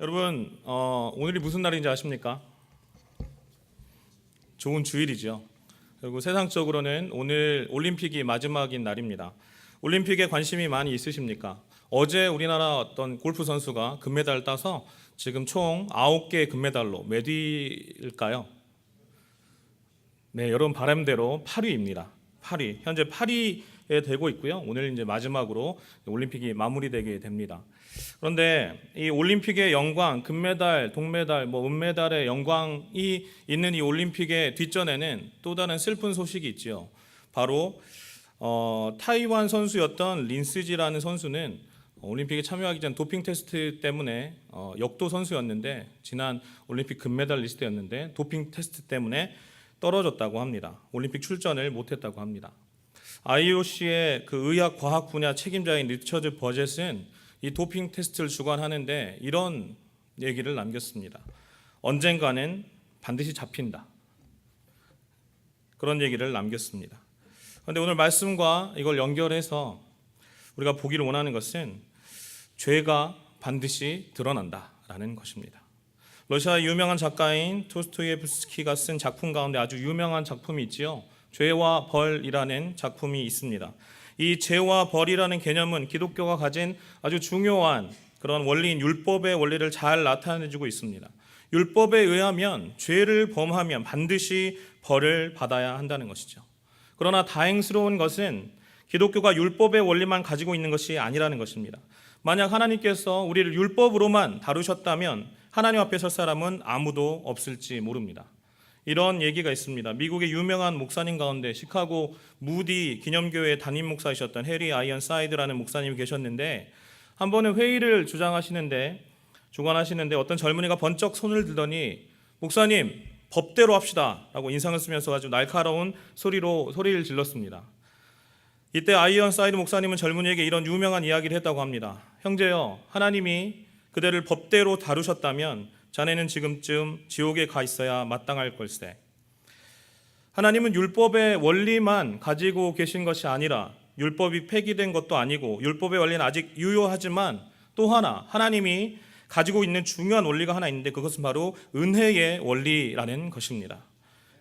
여러분, 오늘이 무슨 날인지 아십니까? 좋은 주일이죠. 그리고 세상적으로는 오늘 올림픽이 마지막인 날입니다. 올림픽에 관심이 많이 있으십니까? 어제 우리나라 어떤 골프 선수가 금메달을 따서 지금 총 9개의 금메달로 몇 위일까요? 네, 여러분 바람대로 8위입니다. 8위. 현재 8위에 되고 있고요. 오늘 이제 마지막으로 올림픽이 마무리되게 됩니다. 그런데 이 올림픽의 영광, 금메달, 동메달, 은메달의 영광이 있는 이 올림픽의 뒷전에는 또 다른 슬픈 소식이 있지요. 바로 타이완 선수였던 린스지라는 선수는 올림픽에 참여하기 전 도핑 테스트 때문에 역도 선수였는데 지난 올림픽 금메달리스트였는데 도핑 테스트 때문에 떨어졌다고 합니다. 올림픽 출전을 못했다고 합니다. IOC의 그 의학 과학 분야 책임자인 리처드 버젯은 이 도핑 테스트를 주관하는데 이런 얘기를 남겼습니다. 언젠가는 반드시 잡힌다. 그런 얘기를 남겼습니다. 그런데 오늘 말씀과 이걸 연결해서 우리가 보기를 원하는 것은 죄가 반드시 드러난다라는 것입니다. 러시아 유명한 작가인 도스토옙스키가 쓴 작품 가운데 아주 유명한 작품이 있지요. 죄와 벌이라는 작품이 있습니다. 이 죄와 벌이라는 개념은 기독교가 가진 아주 중요한 그런 원리인 율법의 원리를 잘 나타내주고 있습니다. 율법에 의하면 죄를 범하면 반드시 벌을 받아야 한다는 것이죠. 그러나 다행스러운 것은 기독교가 율법의 원리만 가지고 있는 것이 아니라는 것입니다. 만약 하나님께서 우리를 율법으로만 다루셨다면 하나님 앞에 설 사람은 아무도 없을지 모릅니다. 이런 얘기가 있습니다. 미국의 유명한 목사님 가운데 시카고 무디 기념교회 담임 목사이셨던 해리 아이언사이드라는 목사님이 계셨는데 한 번은 회의를 주관하시는데 어떤 젊은이가 번쩍 손을 들더니 목사님 법대로 합시다 라고 인상을 쓰면서 아주 날카로운 소리를 질렀습니다. 이때 아이언사이드 목사님은 젊은이에게 이런 유명한 이야기를 했다고 합니다. 형제여, 하나님이 그대를 법대로 다루셨다면 자네는 지금쯤 지옥에 가 있어야 마땅할 걸세. 하나님은 율법의 원리만 가지고 계신 것이 아니라 율법이 폐기된 것도 아니고 율법의 원리는 아직 유효하지만 또 하나 하나님이 가지고 있는 중요한 원리가 하나 있는데 그것은 바로 은혜의 원리라는 것입니다.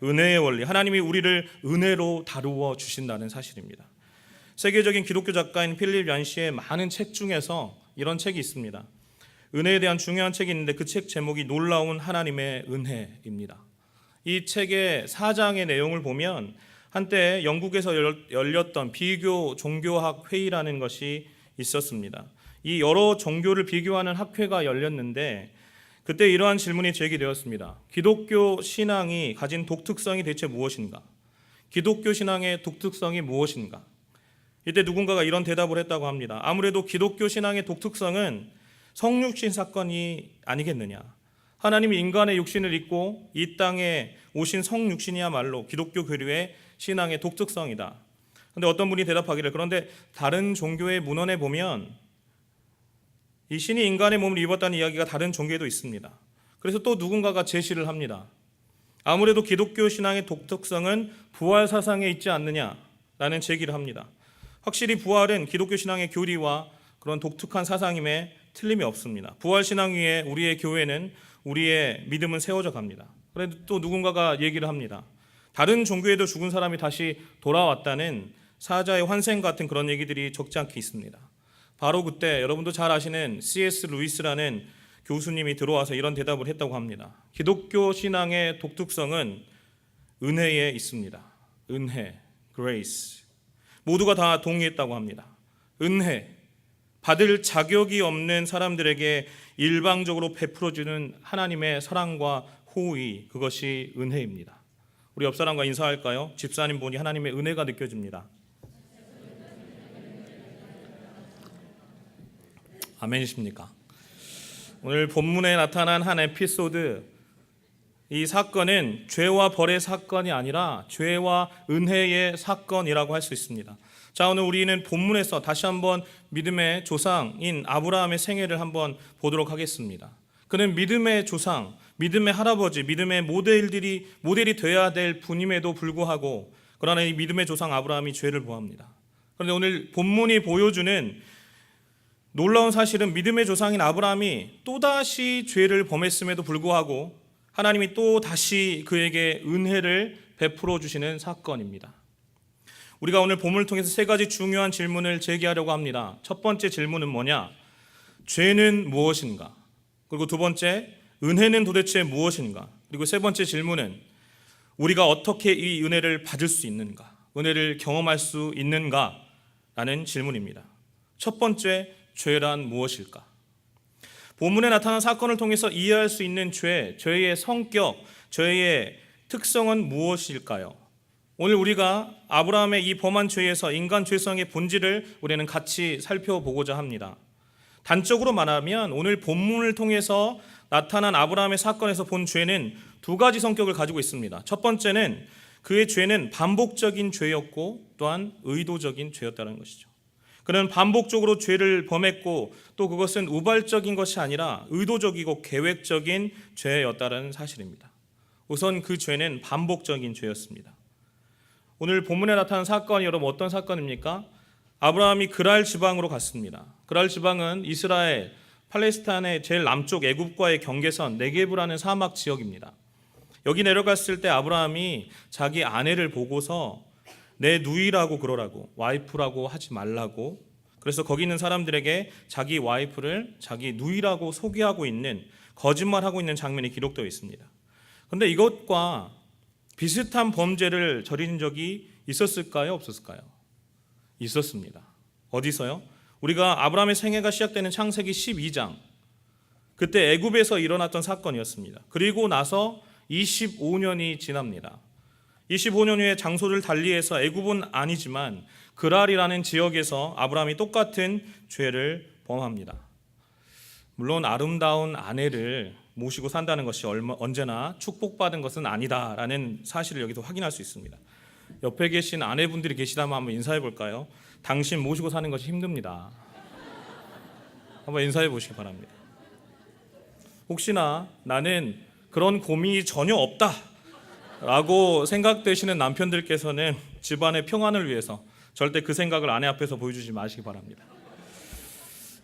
은혜의 원리, 하나님이 우리를 은혜로 다루어 주신다는 사실입니다. 세계적인 기독교 작가인 필립 얀시의 많은 책 중에서 이런 책이 있습니다. 은혜에 대한 중요한 책이 있는데 그 책 제목이 놀라운 하나님의 은혜입니다. 이 책의 4장의 내용을 보면 한때 영국에서 열렸던 비교 종교학 회의라는 것이 있었습니다. 이 여러 종교를 비교하는 학회가 열렸는데 그때 이러한 질문이 제기되었습니다. 기독교 신앙이 가진 독특성이 대체 무엇인가? 기독교 신앙의 독특성이 무엇인가? 이때 누군가가 이런 대답을 했다고 합니다. 아무래도 기독교 신앙의 독특성은 성육신 사건이 아니겠느냐. 하나님이 인간의 육신을 입고 이 땅에 오신 성육신이야말로 기독교 교류의 신앙의 독특성이다. 그런데 어떤 분이 대답하기를 그런데 다른 종교의 문헌에 보면 이 신이 인간의 몸을 입었다는 이야기가 다른 종교에도 있습니다. 그래서 또 누군가가 제시를 합니다. 아무래도 기독교 신앙의 독특성은 부활 사상에 있지 않느냐라는 제기를 합니다. 확실히 부활은 기독교 신앙의 교리와 그런 독특한 사상임에 틀림이 없습니다. 부활신앙 위에 우리의 교회는 우리의 믿음은 세워져 갑니다. 그래도 또 누군가가 얘기를 합니다. 다른 종교에도 죽은 사람이 다시 돌아왔다는 사자의 환생 같은 그런 얘기들이 적지 않게 있습니다. 바로 그때 여러분도 잘 아시는 C.S. 루이스라는 교수님이 들어와서 이런 대답을 했다고 합니다. 기독교 신앙의 독특성은 은혜에 있습니다. 은혜, grace. 모두가 다 동의했다고 합니다. 은혜. 받을 자격이 없는 사람들에게 일방적으로 베풀어주는 하나님의 사랑과 호의, 그것이 은혜입니다. 우리 옆 사람과 인사할까요? 집사님 보니 하나님의 은혜가 느껴집니다. 아멘이십니까? 오늘 본문에 나타난 한 에피소드, 이 사건은 죄와 벌의 사건이 아니라 죄와 은혜의 사건이라고 할 수 있습니다. 자, 오늘 우리는 본문에서 다시 한번 믿음의 조상인 아브라함의 생애를 한번 보도록 하겠습니다. 그는 믿음의 조상, 믿음의 할아버지, 믿음의 모델이 되어야 될 분임에도 불구하고 그러나 이 믿음의 조상 아브라함이 죄를 보합니다. 그런데 오늘 본문이 보여주는 놀라운 사실은 믿음의 조상인 아브라함이 또다시 죄를 범했음에도 불구하고 하나님이 또다시 그에게 은혜를 베풀어 주시는 사건입니다. 우리가 오늘 본문을 통해서 세 가지 중요한 질문을 제기하려고 합니다. 첫 번째 질문은 뭐냐? 죄는 무엇인가? 그리고 두 번째, 은혜는 도대체 무엇인가? 그리고 세 번째 질문은 우리가 어떻게 이 은혜를 받을 수 있는가? 은혜를 경험할 수 있는가? 라는 질문입니다. 첫 번째, 죄란 무엇일까? 본문에 나타난 사건을 통해서 이해할 수 있는 죄의 성격, 죄의 특성은 무엇일까요? 오늘 우리가 아브라함의 이 범한 죄에서 인간 죄성의 본질을 우리는 같이 살펴보고자 합니다. 단적으로 말하면 오늘 본문을 통해서 나타난 아브라함의 사건에서 본 죄는 두 가지 성격을 가지고 있습니다. 첫 번째는 그의 죄는 반복적인 죄였고 또한 의도적인 죄였다는 것이죠. 그는 반복적으로 죄를 범했고 또 그것은 우발적인 것이 아니라 의도적이고 계획적인 죄였다는 사실입니다. 우선 그 죄는 반복적인 죄였습니다. 오늘 본문에 나타난 사건이 여러분 어떤 사건입니까? 아브라함이 그랄 지방으로 갔습니다. 그랄 지방은 이스라엘, 팔레스타인의 제일 남쪽 애굽과의 경계선 네게브라는 사막 지역입니다. 여기 내려갔을 때 아브라함이 자기 아내를 보고서 내 누이라고 그러라고, 와이프라고 하지 말라고, 그래서 거기 있는 사람들에게 자기 와이프를 자기 누이라고 소개하고 있는, 거짓말하고 있는 장면이 기록되어 있습니다. 그런데 이것과 비슷한 범죄를 저지른 적이 있었을까요? 없었을까요? 있었습니다. 어디서요? 우리가 아브라함의 생애가 시작되는 창세기 12장, 그때 애굽에서 일어났던 사건이었습니다. 그리고 나서 25년이 지납니다. 25년 후에 장소를 달리해서 애굽은 아니지만 그랄이라는 지역에서 아브라함이 똑같은 죄를 범합니다. 물론 아름다운 아내를 모시고 산다는 것이 언제나 축복받은 것은 아니다라는 사실을 여기서 확인할 수 있습니다. 옆에 계신 아내분들이 계시다면 한번 인사해 볼까요? 당신 모시고 사는 것이 힘듭니다. 한번 인사해 보시기 바랍니다. 혹시나 나는 그런 고민이 전혀 없다 라고 생각되시는 남편들께서는 집안의 평안을 위해서 절대 그 생각을 아내 앞에서 보여주지 마시기 바랍니다.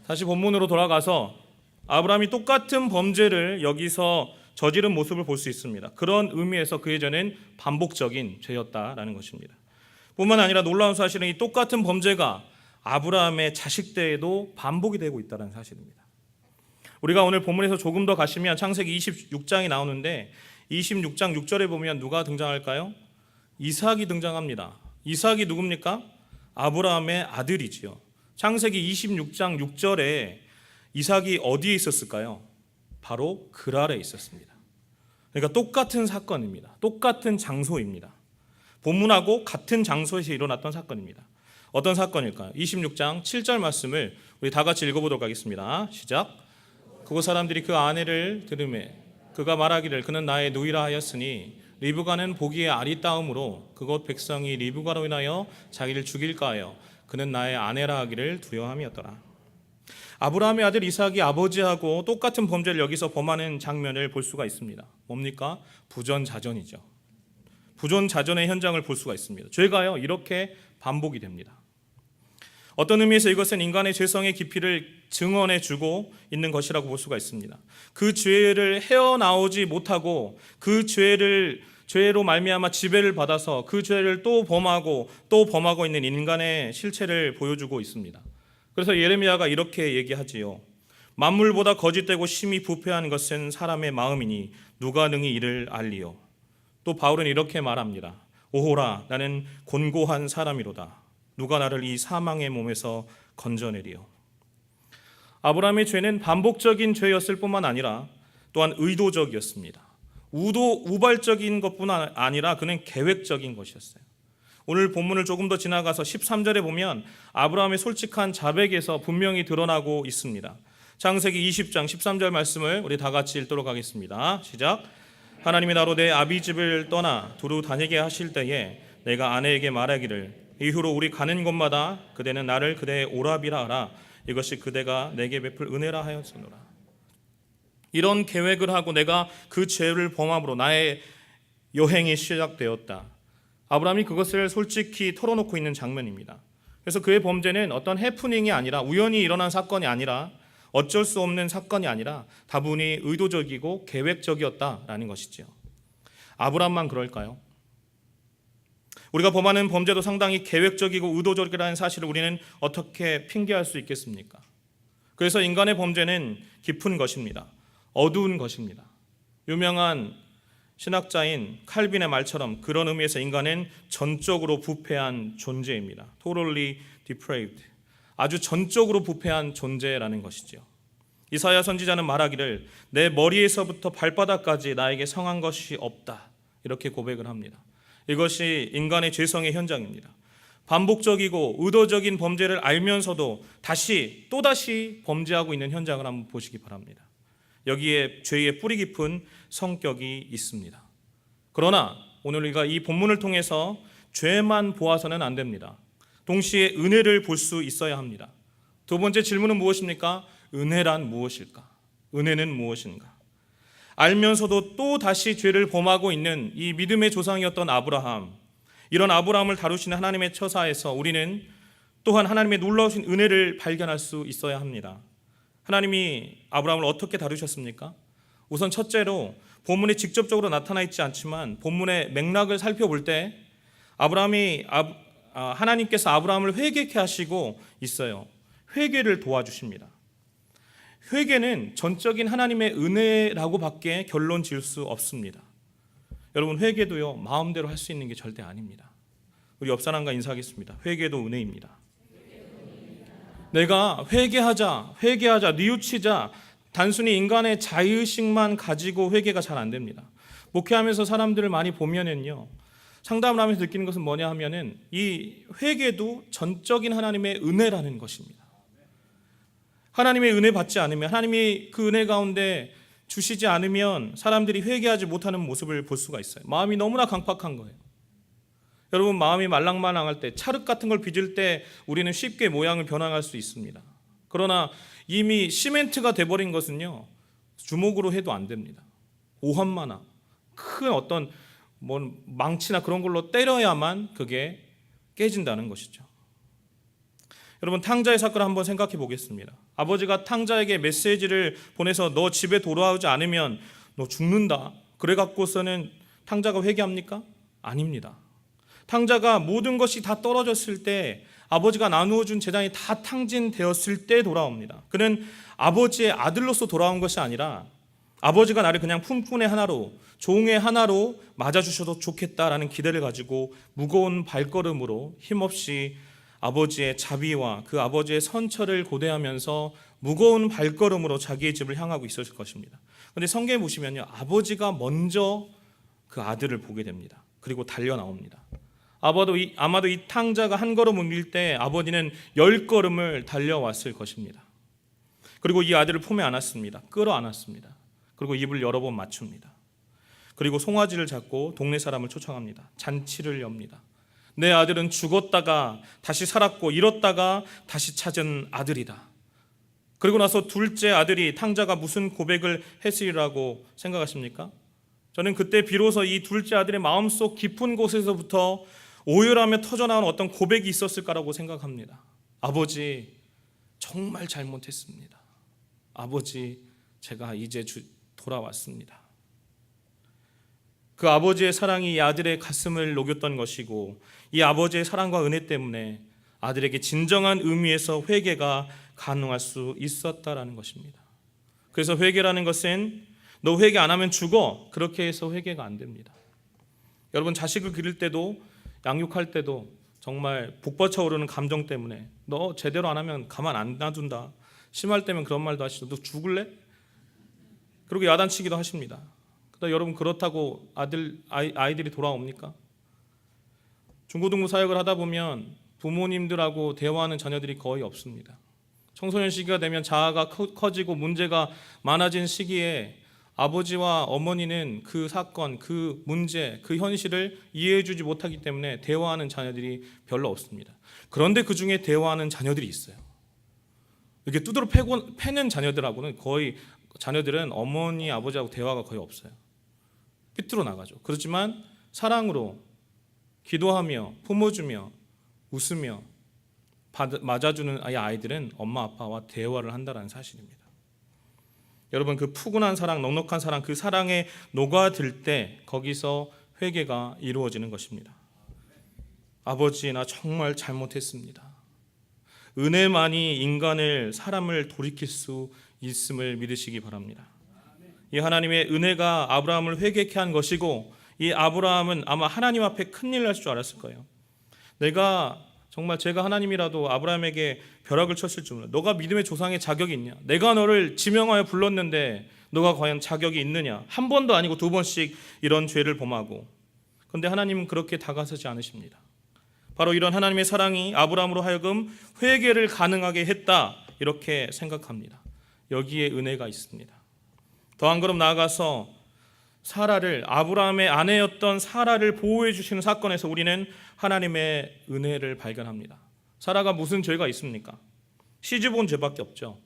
다시 본문으로 돌아가서 아브라함이 똑같은 범죄를 여기서 저지른 모습을 볼 수 있습니다. 그런 의미에서 그의 죄는 반복적인 죄였다라는 것입니다. 뿐만 아니라 놀라운 사실은 이 똑같은 범죄가 아브라함의 자식대에도 반복이 되고 있다는 사실입니다. 우리가 오늘 본문에서 조금 더 가시면 창세기 26장이 나오는데 26장 6절에 보면 누가 등장할까요? 이삭이 등장합니다. 이삭이 누굽니까? 아브라함의 아들이지요. 창세기 26장 6절에 이삭이 어디에 있었을까요? 바로 그랄에 있었습니다. 그러니까 똑같은 사건입니다. 똑같은 장소입니다. 본문하고 같은 장소에서 일어났던 사건입니다. 어떤 사건일까요? 26장 7절 말씀을 우리 다 같이 읽어보도록 하겠습니다. 시작. 그곳 사람들이 그 아내를 들으매 그가 말하기를 그는 나의 누이라 하였으니 리브가는 보기에 아리따움으로 그곳 백성이 리브가로 인하여 자기를 죽일까 하여 그는 나의 아내라 하기를 두려워함이었더라. 아브라함의 아들 이삭이 아버지하고 똑같은 범죄를 여기서 범하는 장면을 볼 수가 있습니다. 뭡니까? 부전자전이죠. 부전자전의 현장을 볼 수가 있습니다. 죄가요 이렇게 반복이 됩니다. 어떤 의미에서 이것은 인간의 죄성의 깊이를 증언해 주고 있는 것이라고 볼 수가 있습니다. 그 죄를 헤어나오지 못하고 그 죄로 말미암아 지배를 받아서 그 죄를 또 범하고 있는 인간의 실체를 보여주고 있습니다. 그래서 예레미야가 이렇게 얘기하지요. 만물보다 거짓되고 심히 부패한 것은 사람의 마음이니 누가 능히 이를 알리요. 또 바울은 이렇게 말합니다. 오호라 나는 곤고한 사람이로다. 누가 나를 이 사망의 몸에서 건져내리요. 아브라함의 죄는 반복적인 죄였을 뿐만 아니라 또한 의도적이었습니다. 우발적인 것뿐 아니라 그는 계획적인 것이었어요. 오늘 본문을 조금 더 지나가서 13절에 보면 아브라함의 솔직한 자백에서 분명히 드러나고 있습니다. 창세기 20장 13절 말씀을 우리 다 같이 읽도록 하겠습니다. 시작. 하나님이 나로 내 아비 집을 떠나 두루 다니게 하실 때에 내가 아내에게 말하기를 이후로 우리 가는 곳마다 그대는 나를 그대의 오라비라 하라. 이것이 그대가 내게 베풀 은혜라 하였으노라. 이런 계획을 하고 내가 그 죄를 범함으로 나의 여행이 시작되었다. 아브라함이 그것을 솔직히 털어놓고 있는 장면입니다. 그래서 그의 범죄는 어떤 해프닝이 아니라 우연히 일어난 사건이 아니라 어쩔 수 없는 사건이 아니라 다분히 의도적이고 계획적이었다라는 것이지요. 아브라함만 그럴까요? 우리가 범하는 범죄도 상당히 계획적이고 의도적이라는 사실을 우리는 어떻게 핑계할 수 있겠습니까? 그래서 인간의 범죄는 깊은 것입니다. 어두운 것입니다. 유명한 신학자인 칼빈의 말처럼 그런 의미에서 인간은 전적으로 부패한 존재입니다. Totally depraved. 아주 전적으로 부패한 존재라는 것이죠. 이사야 선지자는 말하기를 내 머리에서부터 발바닥까지 나에게 성한 것이 없다. 이렇게 고백을 합니다. 이것이 인간의 죄성의 현장입니다. 반복적이고 의도적인 범죄를 알면서도 또다시 범죄하고 있는 현장을 한번 보시기 바랍니다. 여기에 죄의 뿌리 깊은 성격이 있습니다. 그러나 오늘 우리가 이 본문을 통해서 죄만 보아서는 안 됩니다. 동시에 은혜를 볼 수 있어야 합니다. 두 번째 질문은 무엇입니까? 은혜란 무엇일까? 은혜는 무엇인가? 알면서도 또 다시 죄를 범하고 있는 이 믿음의 조상이었던 아브라함, 이런 아브라함을 다루시는 하나님의 처사에서 우리는 또한 하나님의 놀라우신 은혜를 발견할 수 있어야 합니다. 하나님이 아브라함을 어떻게 다루셨습니까? 우선 첫째로 본문에 직접적으로 나타나 있지 않지만 본문의 맥락을 살펴볼 때 하나님께서 아브라함을 회개케 하시고 있어요. 회개를 도와주십니다. 회개는 전적인 하나님의 은혜라고밖에 결론 지을 수 없습니다. 여러분, 회개도요 마음대로 할 수 있는 게 절대 아닙니다. 우리 옆 사람과 인사하겠습니다. 회개도 은혜입니다. 내가 회개하자 뉘우치자 단순히 인간의 자의식만 가지고 회개가 잘 안 됩니다. 목회하면서 사람들을 많이 보면은요, 상담을 하면서 느끼는 것은 뭐냐 하면은 이 회개도 전적인 하나님의 은혜라는 것입니다. 하나님의 은혜 받지 않으면, 하나님이 그 은혜 가운데 주시지 않으면 사람들이 회개하지 못하는 모습을 볼 수가 있어요. 마음이 너무나 강팍한 거예요. 여러분, 마음이 말랑말랑할 때, 찰흙 같은 걸 빚을 때 우리는 쉽게 모양을 변화할 수 있습니다. 그러나 이미 시멘트가 돼버린 것은요, 주먹으로 해도 안 됩니다. 오한마나 큰 어떤 망치나 그런 걸로 때려야만 그게 깨진다는 것이죠. 여러분, 탕자의 사건을 한번 생각해 보겠습니다. 아버지가 탕자에게 메시지를 보내서 너 집에 돌아오지 않으면 너 죽는다. 그래 갖고서는 탕자가 회개합니까? 아닙니다. 탕자가 모든 것이 다 떨어졌을 때, 아버지가 나누어 준 재산이 다 탕진되었을 때 돌아옵니다. 그는 아버지의 아들로서 돌아온 것이 아니라 아버지가 나를 그냥 품꾼의 하나로, 종의 하나로 맞아주셔도 좋겠다라는 기대를 가지고 무거운 발걸음으로 힘없이 아버지의 자비와 그 아버지의 선처를 고대하면서 무거운 발걸음으로 자기의 집을 향하고 있었을 것입니다. 그런데 성경에 보시면요, 아버지가 먼저 그 아들을 보게 됩니다. 그리고 달려 나옵니다. 아마도 이 탕자가 한 걸음 옮길 때 아버지는 10걸음을 달려왔을 것입니다. 그리고 이 아들을 품에 안았습니다. 끌어안았습니다. 그리고 입을 여러 번 맞춥니다. 그리고 송아지를 잡고 동네 사람을 초청합니다. 잔치를 엽니다. 내 아들은 죽었다가 다시 살았고 잃었다가 다시 찾은 아들이다. 그리고 나서 둘째 아들이, 탕자가 무슨 고백을 했으리라고 생각하십니까? 저는 그때 비로소 이 둘째 아들의 마음속 깊은 곳에서부터 오열하며 터져나온 어떤 고백이 있었을까라고 생각합니다. 아버지, 정말 잘못했습니다. 아버지, 제가 이제 돌아왔습니다. 그 아버지의 사랑이 이 아들의 가슴을 녹였던 것이고, 이 아버지의 사랑과 은혜 때문에 아들에게 진정한 의미에서 회개가 가능할 수 있었다라는 것입니다. 그래서 회개라는 것은 너 회개 안 하면 죽어, 그렇게 해서 회개가 안 됩니다. 여러분, 자식을 기를 때도, 양육할 때도 정말 북받쳐 오르는 감정 때문에 너 제대로 안 하면 가만 안 놔둔다, 심할 때면 그런 말도 하시죠. 너 죽을래? 그리고 야단치기도 하십니다. 그러다 여러분, 그렇다고 아이들이 돌아옵니까? 중고등부 사역을 하다 보면 부모님들하고 대화하는 자녀들이 거의 없습니다. 청소년 시기가 되면 자아가 커지고 문제가 많아진 시기에 아버지와 어머니는 그 사건, 그 문제, 그 현실을 이해해주지 못하기 때문에 대화하는 자녀들이 별로 없습니다. 그런데 그 중에 대화하는 자녀들이 있어요. 이렇게 두드러 패는 자녀들하고는 거의, 자녀들은 어머니, 아버지하고 대화가 거의 없어요. 삐뚤어 나가죠. 그렇지만 사랑으로 기도하며 품어주며 웃으며 맞아주는 아이들은 엄마 아빠와 대화를 한다는 사실입니다. 여러분, 그 푸근한 사랑, 넉넉한 사랑, 그 사랑에 녹아들 때 거기서 회개가 이루어지는 것입니다. 아버지, 나 정말 잘못했습니다. 은혜만이 사람을 돌이킬 수 있음을 믿으시기 바랍니다. 이 하나님의 은혜가 아브라함을 회개케 한 것이고, 이 아브라함은 아마 하나님 앞에 큰일 날 줄 알았을 거예요. 제가 하나님이라도 아브라함에게 벼락을 쳤을 줄 몰라. 너가 믿음의 조상의 자격이 있냐? 내가 너를 지명하여 불렀는데 너가 과연 자격이 있느냐? 한 번도 아니고 두 번씩 이런 죄를 범하고. 그런데 하나님은 그렇게 다가서지 않으십니다. 바로 이런 하나님의 사랑이 아브라함으로 하여금 회개를 가능하게 했다, 이렇게 생각합니다. 여기에 은혜가 있습니다. 더 한 걸음 나아가서 아브라함의 아내였던 사라를 보호해 주시는 사건에서 우리는 하나님의 은혜를 발견합니다. 사라가 무슨 죄가 있습니까? 시집온 죄밖에 없죠.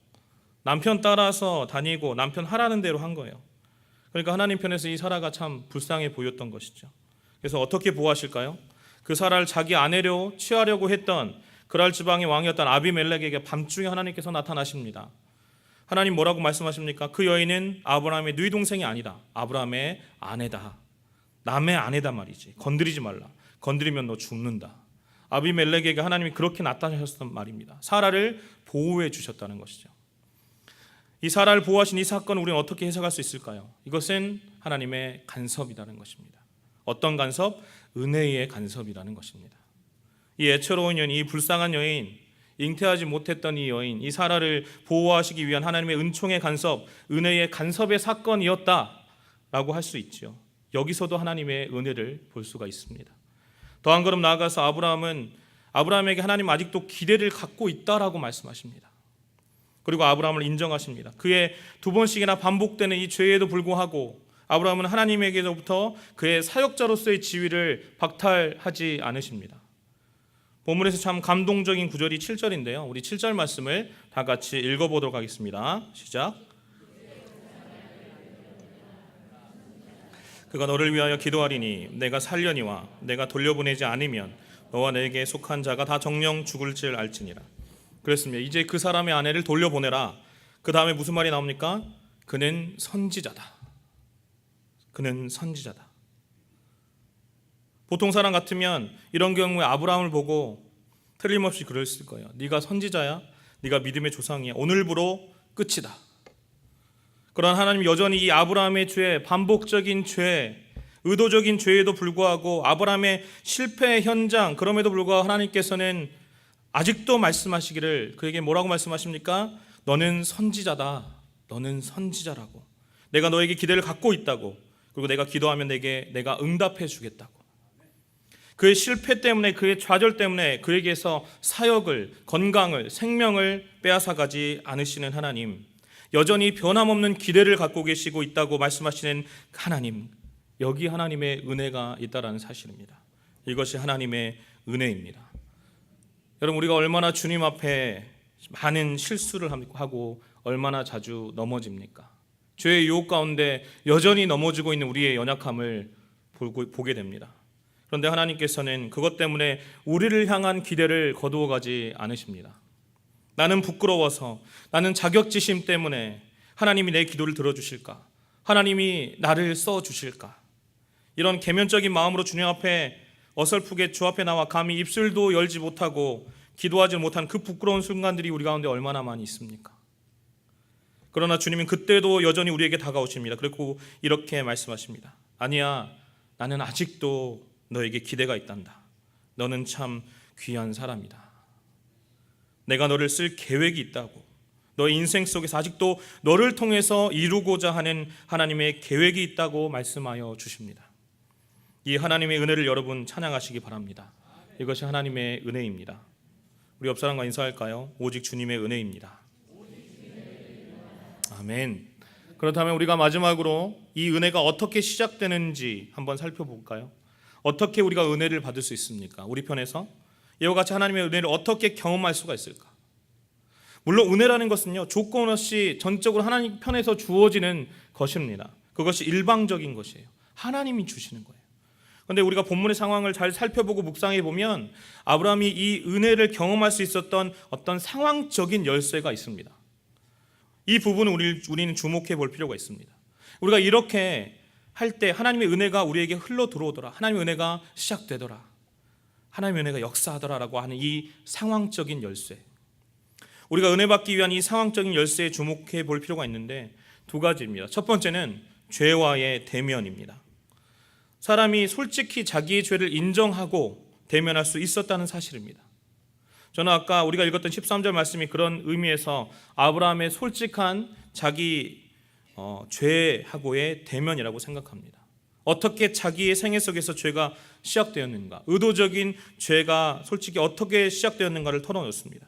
남편 따라서 다니고 남편 하라는 대로 한 거예요. 그러니까 하나님 편에서 이 사라가 참 불쌍해 보였던 것이죠. 그래서 어떻게 보호하실까요? 그 사라를 자기 아내로 취하려고 했던 그랄 지방의 왕이었던 아비멜렉에게 밤중에 하나님께서 나타나십니다. 하나님 뭐라고 말씀하십니까? 그 여인은 아브라함의 누이 동생이 아니다. 아브라함의 아내다. 남의 아내다 말이지. 건드리지 말라. 건드리면 너 죽는다. 아비멜렉에게 하나님이 그렇게 나타나셨단 말입니다. 사라를 보호해 주셨다는 것이죠. 이 사라를 보호하신 이 사건을 우리는 어떻게 해석할 수 있을까요? 이것은 하나님의 간섭이라는 것입니다. 어떤 간섭? 은혜의 간섭이라는 것입니다. 이 애처로운 여인, 이 불쌍한 여인, 잉태하지 못했던 이 여인, 이 사라를 보호하시기 위한 하나님의 은총의 간섭, 은혜의 간섭의 사건이었다라고 할 수 있죠. 여기서도 하나님의 은혜를 볼 수가 있습니다. 더 한 걸음 나아가서 아브라함에게 하나님 아직도 기대를 갖고 있다라고 말씀하십니다. 그리고 아브라함을 인정하십니다. 그의 두 번씩이나 반복되는 이 죄에도 불구하고 아브라함은 하나님에게로부터 그의 사역자로서의 지위를 박탈하지 않으십니다. 본문에서 참 감동적인 구절이 7절인데요. 우리 7절 말씀을 다 같이 읽어보도록 하겠습니다. 시작. 그가 너를 위하여 기도하리니 내가 살려니와 내가 돌려보내지 않으면 너와 내게 속한 자가 다 정령 죽을 줄 알지니라. 그랬습니다. 이제 그 사람의 아내를 돌려보내라. 그 다음에 무슨 말이 나옵니까? 그는 선지자다. 그는 선지자다. 보통 사람 같으면 이런 경우에 아브라함을 보고 틀림없이 그랬을 거예요. 네가 선지자야? 네가 믿음의 조상이야? 오늘부로 끝이다. 그러나 하나님 여전히 이 아브라함의 죄, 반복적인 죄, 의도적인 죄에도 불구하고 아브라함의 실패 현장, 그럼에도 불구하고 하나님께서는 아직도 말씀하시기를, 그에게 뭐라고 말씀하십니까? 너는 선지자다. 너는 선지자라고. 내가 너에게 기대를 갖고 있다고. 그리고 내가 기도하면 내가 응답해 주겠다고. 그의 실패 때문에, 그의 좌절 때문에 그에게서 사역을, 건강을, 생명을 빼앗아가지 않으시는 하나님, 여전히 변함없는 기대를 갖고 계시고 있다고 말씀하시는 하나님, 여기 하나님의 은혜가 있다라는 사실입니다. 이것이 하나님의 은혜입니다. 여러분, 우리가 얼마나 주님 앞에 많은 실수를 하고 얼마나 자주 넘어집니까? 죄의 유혹 가운데 여전히 넘어지고 있는 우리의 연약함을 보게 됩니다. 그런데 하나님께서는 그것 때문에 우리를 향한 기대를 거두어 가지 않으십니다. 나는 부끄러워서, 나는 자격지심 때문에 하나님이 내 기도를 들어주실까? 하나님이 나를 써주실까? 이런 계면적인 마음으로 주님 앞에 어설프게 주 앞에 나와 감히 입술도 열지 못하고 기도하지 못한 그 부끄러운 순간들이 우리 가운데 얼마나 많이 있습니까? 그러나 주님은 그때도 여전히 우리에게 다가오십니다. 그리고 이렇게 말씀하십니다. 아니야, 나는 아직도 너에게 기대가 있단다. 너는 참 귀한 사람이다. 내가 너를 쓸 계획이 있다고. 너의 인생 속에서 아직도 너를 통해서 이루고자 하는 하나님의 계획이 있다고 말씀하여 주십니다. 이 하나님의 은혜를 여러분 찬양하시기 바랍니다. 이것이 하나님의 은혜입니다. 우리 옆 사람과 인사할까요? 오직 주님의 은혜입니다. 아멘. 그렇다면 우리가 마지막으로 이 은혜가 어떻게 시작되는지 한번 살펴볼까요? 어떻게 우리가 은혜를 받을 수 있습니까? 우리 편에서 이와 같이 하나님의 은혜를 어떻게 경험할 수가 있을까? 물론 은혜라는 것은요, 조건 없이 전적으로 하나님 편에서 주어지는 것입니다. 그것이 일방적인 것이에요. 하나님이 주시는 거예요. 그런데 우리가 본문의 상황을 잘 살펴보고 묵상해 보면 아브라함이 이 은혜를 경험할 수 있었던 어떤 상황적인 열쇠가 있습니다. 이 부분을 우리는 주목해 볼 필요가 있습니다. 우리가 이렇게 할 때 하나님의 은혜가 우리에게 흘러 들어오더라, 하나님의 은혜가 시작되더라, 하나님의 은혜가 역사하더라라고 하는 이 상황적인 열쇠, 우리가 은혜 받기 위한 이 상황적인 열쇠에 주목해 볼 필요가 있는데 두 가지입니다. 첫 번째는 죄와의 대면입니다. 사람이 솔직히 자기의 죄를 인정하고 대면할 수 있었다는 사실입니다. 저는 아까 우리가 읽었던 13절 말씀이 그런 의미에서 아브라함의 솔직한 자기 죄하고의 대면이라고 생각합니다. 어떻게 자기의 생애 속에서 죄가 시작되었는가, 의도적인 죄가 솔직히 어떻게 시작되었는가를 털어놓습니다.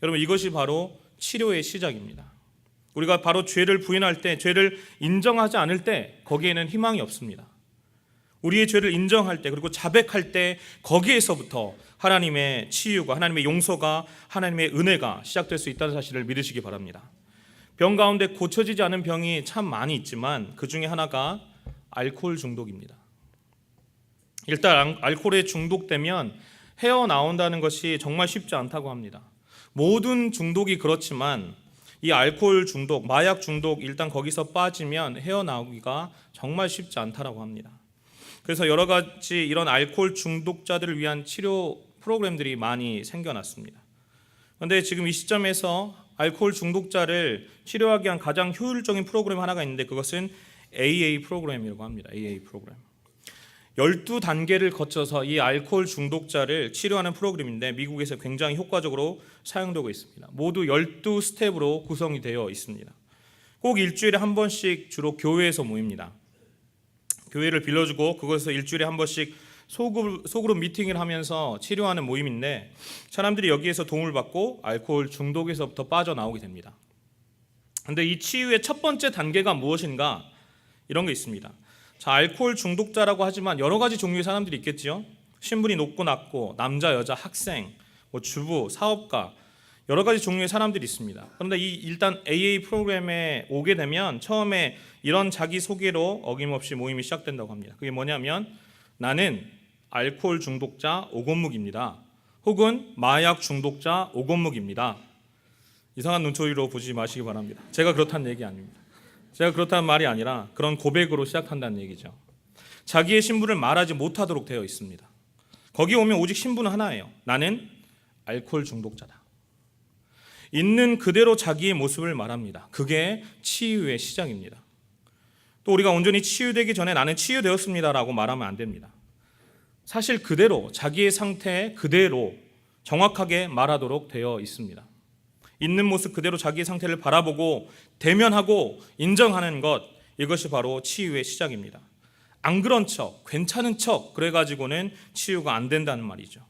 여러분, 이것이 바로 치료의 시작입니다. 우리가 바로 죄를 부인할 때, 죄를 인정하지 않을 때 거기에는 희망이 없습니다. 우리의 죄를 인정할 때, 그리고 자백할 때 거기에서부터 하나님의 치유가, 하나님의 용서가, 하나님의 은혜가 시작될 수 있다는 사실을 믿으시기 바랍니다. 병 가운데 고쳐지지 않은 병이 참 많이 있지만 그 중에 하나가 알코올 중독입니다. 일단 알코올에 중독되면 헤어나온다는 것이 정말 쉽지 않다고 합니다. 모든 중독이 그렇지만 이 알코올 중독, 마약 중독, 일단 거기서 빠지면 헤어나오기가 정말 쉽지 않다고 합니다. 그래서 여러 가지 이런 알코올 중독자들을 위한 치료 프로그램들이 많이 생겨났습니다. 그런데 지금 이 시점에서 알코올 중독자를 치료하기 위한 가장 효율적인 프로그램 하나가 있는데 그것은 AA 프로그램이라고 합니다. AA 프로그램. 12단계를 거쳐서 이 알코올 중독자를 치료하는 프로그램인데 미국에서 굉장히 효과적으로 사용되고 있습니다. 모두 12스텝으로 구성이 되어 있습니다. 꼭 일주일에 한 번씩 주로 교회에서 모입니다. 교회를 빌려주고 그것에서 일주일에 한 번씩 소그룹 미팅을 하면서 치료하는 모임인데 사람들이 여기에서 도움을 받고 알코올 중독에서부터 빠져나오게 됩니다. 그런데 이 치유의 첫 번째 단계가 무엇인가? 이런 게 있습니다. 자, 알코올 중독자라고 하지만 여러 가지 종류의 사람들이 있겠죠. 신분이 높고 낮고 남자, 여자, 학생, 주부, 사업가, 여러 가지 종류의 사람들이 있습니다. 그런데 일단 AA 프로그램에 오게 되면 처음에 이런 자기소개로 어김없이 모임이 시작된다고 합니다. 그게 뭐냐면 나는 알코올 중독자 오건묵입니다. 혹은 마약 중독자 오건묵입니다. 이상한 눈초리로 보지 마시기 바랍니다. 제가 그렇다는 얘기 아닙니다. 제가 그렇다는 말이 아니라 그런 고백으로 시작한다는 얘기죠. 자기의 신분을 말하지 못하도록 되어 있습니다. 거기 오면 오직 신분은 하나예요. 나는 알코올 중독자다. 있는 그대로 자기의 모습을 말합니다. 그게 치유의 시작입니다. 또 우리가 온전히 치유되기 전에 나는 치유되었습니다라고 말하면 안 됩니다. 사실 그대로 자기의 상태 그대로 정확하게 말하도록 되어 있습니다. 있는 모습 그대로 자기의 상태를 바라보고 대면하고 인정하는 것, 이것이 바로 치유의 시작입니다. 안 그런 척, 괜찮은 척 그래가지고는 치유가 안 된다는 말이죠.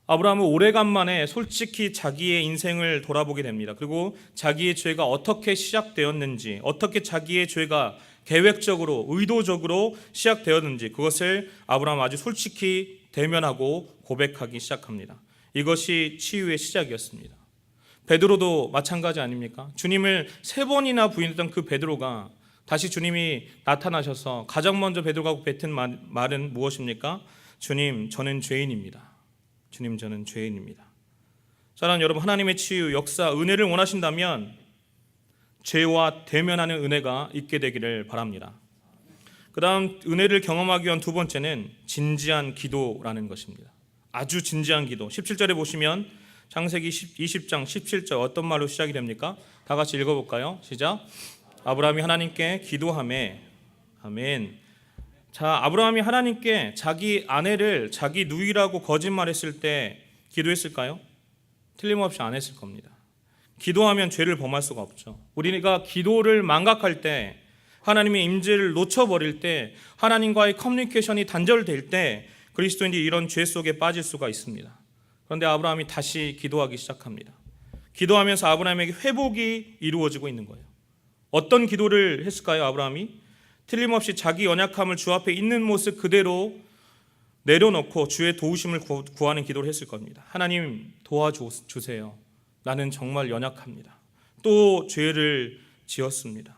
아브라함은 오래간만에 솔직히 자기의 인생을 돌아보게 됩니다. 그리고 자기의 죄가 어떻게 시작되었는지, 어떻게 자기의 죄가 계획적으로, 의도적으로 시작되었는지 그것을 아브라함은 아주 솔직히 대면하고 고백하기 시작합니다. 이것이 치유의 시작이었습니다. 베드로도 마찬가지 아닙니까? 주님을 3번이나 부인했던 그 베드로가 다시 주님이 나타나셔서 가장 먼저 베드로가 뱉은 말은 무엇입니까? 주님, 저는 죄인입니다. 주님, 저는 죄인입니다. 사랑하는 여러분, 하나님의 치유, 역사, 은혜를 원하신다면 죄와 대면하는 은혜가 있게 되기를 바랍니다. 그 다음 은혜를 경험하기 위한 두 번째는 진지한 기도라는 것입니다. 아주 진지한 기도. 17절에 보시면 창세기 20장 17절 어떤 말로 시작이 됩니까? 다 같이 읽어볼까요? 시작. 아브라함이 하나님께 기도하매. 아멘. 자, 아브라함이 하나님께 자기 아내를 자기 누이라고 거짓말했을 때 기도했을까요? 틀림없이 안 했을 겁니다. 기도하면 죄를 범할 수가 없죠. 우리가 기도를 망각할 때, 하나님의 임재를 놓쳐버릴 때, 하나님과의 커뮤니케이션이 단절될 때 그리스도인들이 이런 죄 속에 빠질 수가 있습니다. 그런데 아브라함이 다시 기도하기 시작합니다. 기도하면서 아브라함에게 회복이 이루어지고 있는 거예요. 어떤 기도를 했을까요? 아브라함이 틀림없이 자기 연약함을 주 앞에 있는 모습 그대로 내려놓고 주의 도우심을 구하는 기도를 했을 겁니다. 하나님 도와주세요. 나는 정말 연약합니다. 또 죄를 지었습니다.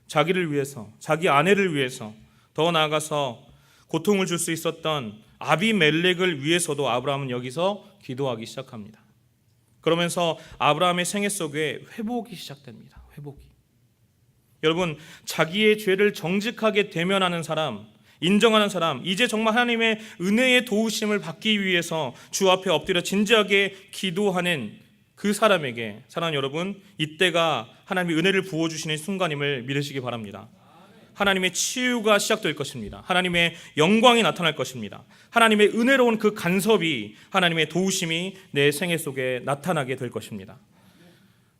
자기를 위해서, 자기 아내를 위해서, 더 나아가서 고통을 줄 수 있었던 아비멜렉을 위해서도 아브라함은 여기서 기도하기 시작합니다. 그러면서 아브라함의 생애 속에 회복이 시작됩니다. 회복이. 여러분, 자기의 죄를 정직하게 대면하는 사람, 인정하는 사람, 이제 정말 하나님의 은혜의 도우심을 받기 위해서 주 앞에 엎드려 진지하게 기도하는 그 사람에게, 사랑하는 여러분, 이때가 하나님의 은혜를 부어주시는 순간임을 믿으시기 바랍니다. 하나님의 치유가 시작될 것입니다. 하나님의 영광이 나타날 것입니다. 하나님의 은혜로운 그 간섭이, 하나님의 도우심이 내 생애 속에 나타나게 될 것입니다.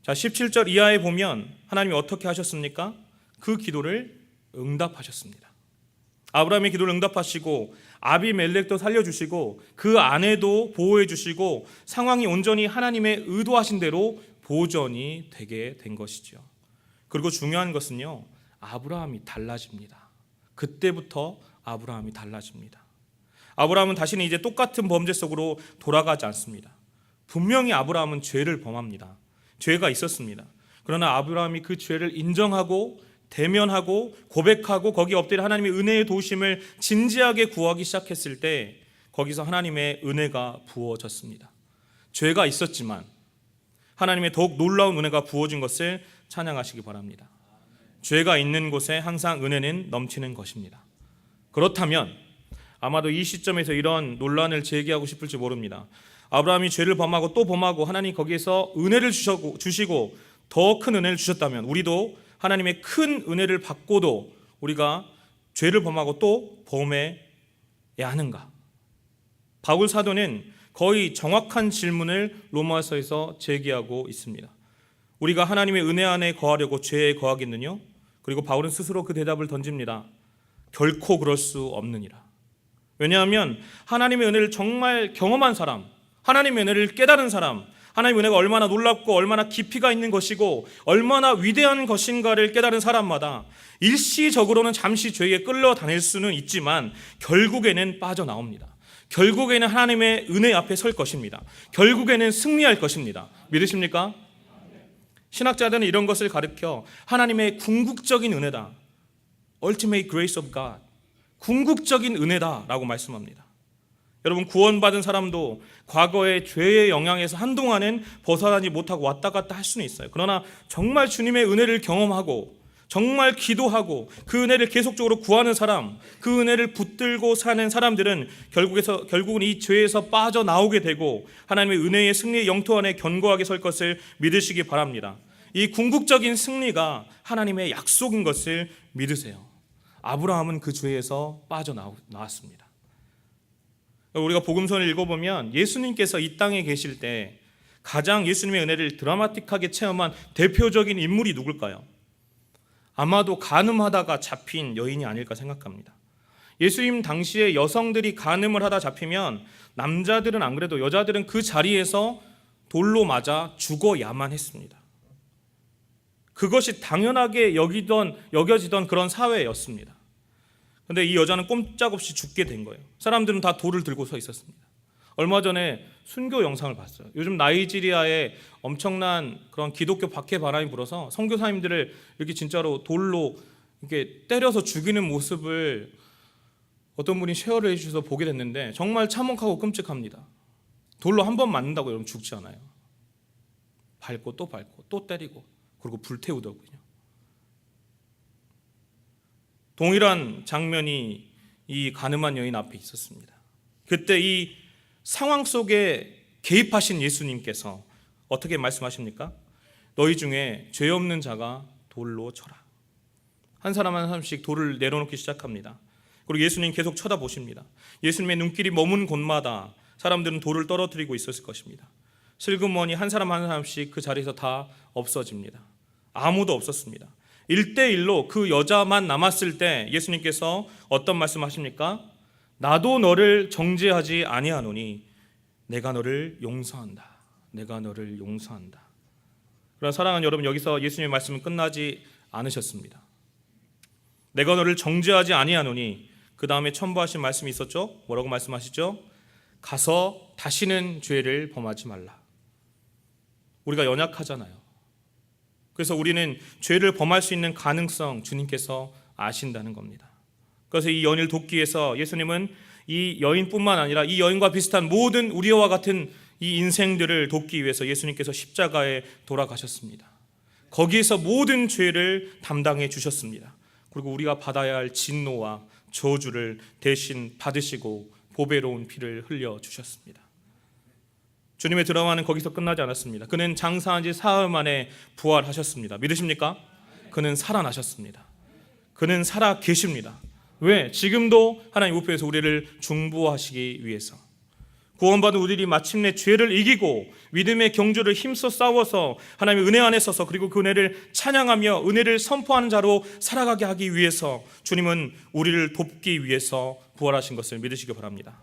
자, 17절 이하에 보면 하나님이 어떻게 하셨습니까? 그 기도를 응답하셨습니다. 아브라함의 기도를 응답하시고 아비멜렉도 살려주시고 그 아내도 보호해 주시고 상황이 온전히 하나님의 의도하신 대로 보전이 되게 된 것이죠. 그리고 중요한 것은요, 아브라함이 달라집니다. 그때부터 아브라함이 달라집니다. 아브라함은 다시는 이제 똑같은 범죄 속으로 돌아가지 않습니다. 분명히 아브라함은 죄를 범합니다. 죄가 있었습니다. 그러나 아브라함이 그 죄를 인정하고 대면하고 고백하고 거기에 엎드려 하나님의 은혜의 도우심을 진지하게 구하기 시작했을 때 거기서 하나님의 은혜가 부어졌습니다. 죄가 있었지만 하나님의 더욱 놀라운 은혜가 부어진 것을 찬양하시기 바랍니다. 죄가 있는 곳에 항상 은혜는 넘치는 것입니다. 그렇다면 아마도 이 시점에서 이런 논란을 제기하고 싶을지 모릅니다. 아브라함이 죄를 범하고 또 범하고 하나님 거기에서 은혜를 주시고 더 큰 은혜를 주셨다면 우리도 하나님의 큰 은혜를 받고도 우리가 죄를 범하고 또 범해야 하는가? 바울 사도는 거의 정확한 질문을 로마서에서 제기하고 있습니다. 우리가 하나님의 은혜 안에 거하려고 죄에 거하겠느냐? 그리고 바울은 스스로 그 대답을 던집니다. 결코 그럴 수 없느니라. 왜냐하면 하나님의 은혜를 정말 경험한 사람, 하나님의 은혜를 깨달은 사람, 하나님의 은혜가 얼마나 놀랍고 얼마나 깊이가 있는 것이고 얼마나 위대한 것인가를 깨달은 사람마다 일시적으로는 잠시 죄에 끌려다닐 수는 있지만 결국에는 빠져나옵니다. 결국에는 하나님의 은혜 앞에 설 것입니다. 결국에는 승리할 것입니다. 믿으십니까? 신학자들은 이런 것을 가르쳐 하나님의 궁극적인 은혜다, Ultimate Grace of God, 궁극적인 은혜다라고 말씀합니다. 여러분, 구원받은 사람도 과거의 죄의 영향에서 한동안은 벗어나지 못하고 왔다 갔다 할 수는 있어요. 그러나 정말 주님의 은혜를 경험하고 정말 기도하고 그 은혜를 계속적으로 구하는 사람, 그 은혜를 붙들고 사는 사람들은 결국은 이 죄에서 빠져나오게 되고 하나님의 은혜의 승리의 영토 안에 견고하게 설 것을 믿으시기 바랍니다. 이 궁극적인 승리가 하나님의 약속인 것을 믿으세요. 아브라함은 그 죄에서 빠져나왔습니다. 우리가 복음서를 읽어보면 예수님께서 이 땅에 계실 때 가장 예수님의 은혜를 드라마틱하게 체험한 대표적인 인물이 누굴까요? 아마도 간음하다가 잡힌 여인이 아닐까 생각합니다. 예수님 당시에 여성들이 간음을 하다 잡히면 남자들은 안 그래도 여자들은 그 자리에서 돌로 맞아 죽어야만 했습니다. 그것이 당연하게 여겨지던 그런 사회였습니다. 그런데 이 여자는 꼼짝없이 죽게 된 거예요. 사람들은 다 돌을 들고 서 있었습니다. 얼마 전에 순교 영상을 봤어요. 요즘 나이지리아에 엄청난 그런 기독교 박해 바람이 불어서 선교사님들을 이렇게 진짜로 돌로 이렇게 때려서 죽이는 모습을 어떤 분이 쉐어를 해주셔서 보게 됐는데 정말 참혹하고 끔찍합니다. 돌로 한 번 맞는다고 여러분 죽지 않아요. 밟고 또 때리고 그리고 불태우더군요. 동일한 장면이 이 간음한 여인 앞에 있었습니다. 그때 이 상황 속에 개입하신 예수님께서 어떻게 말씀하십니까? 너희 중에 죄 없는 자가 돌로 쳐라. 한 사람 한 사람씩 돌을 내려놓기 시작합니다. 그리고 예수님 계속 쳐다보십니다. 예수님의 눈길이 머문 곳마다 사람들은 돌을 떨어뜨리고 있었을 것입니다. 슬그머니 한 사람씩 그 자리에서 다 없어집니다. 아무도 없었습니다. 1대1로 그 여자만 남았을 때 예수님께서 어떤 말씀하십니까? 나도 너를 정죄하지 아니하노니 내가 너를 용서한다. 내가 너를 용서한다. 그러나 사랑하는 여러분, 여기서 예수님의 말씀은 끝나지 않으셨습니다. 내가 너를 정죄하지 아니하노니 그 다음에 첨부하신 말씀이 있었죠? 뭐라고 말씀하시죠? 가서 다시는 죄를 범하지 말라. 우리가 연약하잖아요. 그래서 우리는 죄를 범할 수 있는 가능성 주님께서 아신다는 겁니다. 그래서 이 여인을 돕기 위해서 예수님은 이 여인뿐만 아니라 이 여인과 비슷한 모든 우리와 같은 이 인생들을 돕기 위해서 예수님께서 십자가에 돌아가셨습니다. 거기에서 모든 죄를 담당해 주셨습니다. 그리고 우리가 받아야 할 진노와 저주를 대신 받으시고 보배로운 피를 흘려 주셨습니다. 주님의 드라마는 거기서 끝나지 않았습니다. 그는 장사한 지 사흘 만에 부활하셨습니다. 믿으십니까? 그는 살아나셨습니다. 그는 살아 계십니다. 왜? 지금도 하나님 우편에서 우리를 중보하시기 위해서. 구원받은 우리들이 마침내 죄를 이기고 믿음의 경주를 힘써 싸워서 하나님의 은혜 안에 서서 그리고 그 은혜를 찬양하며 은혜를 선포하는 자로 살아가게 하기 위해서 주님은 우리를 돕기 위해서 부활하신 것을 믿으시기 바랍니다.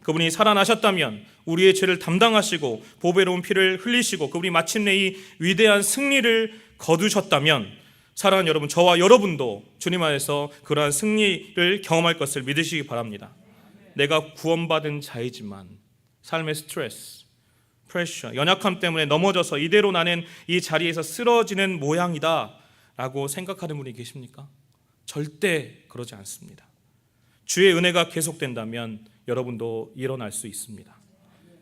그분이 살아나셨다면 우리의 죄를 담당하시고 보배로운 피를 흘리시고 그분이 마침내 이 위대한 승리를 거두셨다면 사랑하는 여러분, 저와 여러분도 주님 안에서 그러한 승리를 경험할 것을 믿으시기 바랍니다. 내가 구원받은 자이지만 삶의 스트레스, 프레셔, 연약함 때문에 넘어져서 이대로 나는 이 자리에서 쓰러지는 모양이다 라고 생각하는 분이 계십니까? 절대 그러지 않습니다. 주의 은혜가 계속된다면 여러분도 일어날 수 있습니다.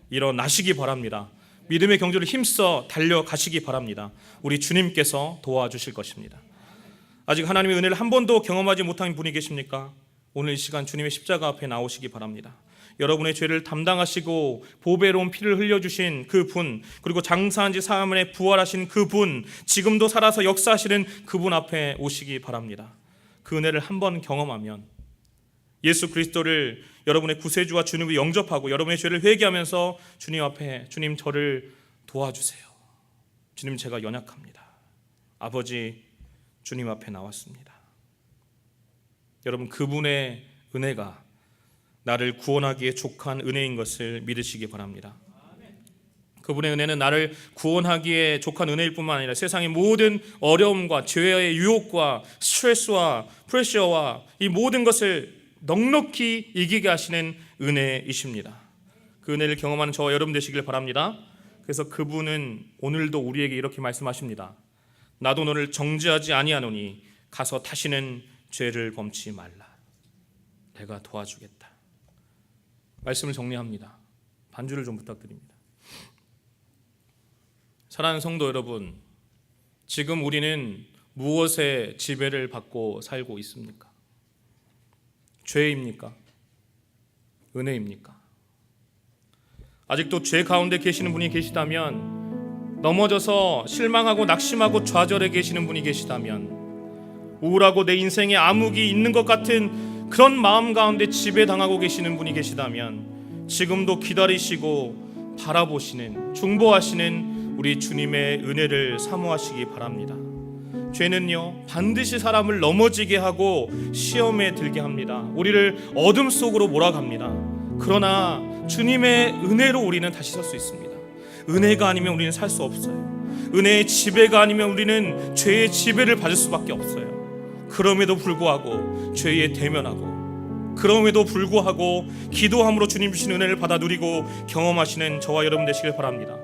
일어나시기 바랍니다. 믿음의 경주를 힘써 달려가시기 바랍니다. 우리 주님께서 도와주실 것입니다. 아직 하나님의 은혜를 한 번도 경험하지 못한 분이 계십니까? 오늘 이 시간 주님의 십자가 앞에 나오시기 바랍니다. 여러분의 죄를 담당하시고 보배로운 피를 흘려주신 그분, 그리고 장사한 지 사흘 만에 부활하신 그분, 지금도 살아서 역사하시는 그분 앞에 오시기 바랍니다. 그 은혜를 한 번 경험하면 예수 그리스도를 여러분의 구세주와 주님으로 영접하고 여러분의 죄를 회개하면서 주님 앞에, 주님 저를 도와주세요. 주님 제가 연약합니다. 아버지 주님 앞에 나왔습니다. 여러분 그분의 은혜가 나를 구원하기에 족한 은혜인 것을 믿으시기 바랍니다. 그분의 은혜는 나를 구원하기에 족한 은혜일 뿐만 아니라 세상의 모든 어려움과 죄의 유혹과 스트레스와 프레셔와 이 모든 것을 넉넉히 이기게 하시는 은혜이십니다. 그 은혜를 경험하는 저와 여러분 되시길 바랍니다. 그래서 그분은 오늘도 우리에게 이렇게 말씀하십니다. 나도 너를 정죄하지 아니하노니 가서 다시는 죄를 범치 말라. 내가 도와주겠다. 말씀을 정리합니다. 반주를 좀 부탁드립니다. 사랑하는 성도 여러분, 지금 우리는 무엇의 지배를 받고 살고 있습니까? 죄입니까? 은혜입니까? 아직도 죄 가운데 계시는 분이 계시다면, 넘어져서 실망하고 낙심하고 좌절해 계시는 분이 계시다면, 우울하고 내 인생에 암흑이 있는 것 같은 그런 마음 가운데 지배당하고 계시는 분이 계시다면 지금도 기다리시고 바라보시는, 중보하시는 우리 주님의 은혜를 사모하시기 바랍니다. 죄는요 반드시 사람을 넘어지게 하고 시험에 들게 합니다. 우리를 어둠 속으로 몰아갑니다. 그러나 주님의 은혜로 우리는 다시 설 수 있습니다. 은혜가 아니면 우리는 살 수 없어요. 은혜의 지배가 아니면 우리는 죄의 지배를 받을 수밖에 없어요. 그럼에도 불구하고 죄에 대면하고, 그럼에도 불구하고 기도함으로 주님 주신 은혜를 받아 누리고 경험하시는 저와 여러분 되시길 바랍니다.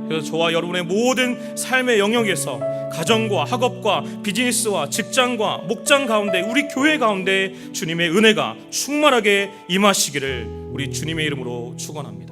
그래서 저와 여러분의 모든 삶의 영역에서 가정과 학업과 비즈니스와 직장과 목장 가운데, 우리 교회 가운데 주님의 은혜가 충만하게 임하시기를 우리 주님의 이름으로 축원합니다.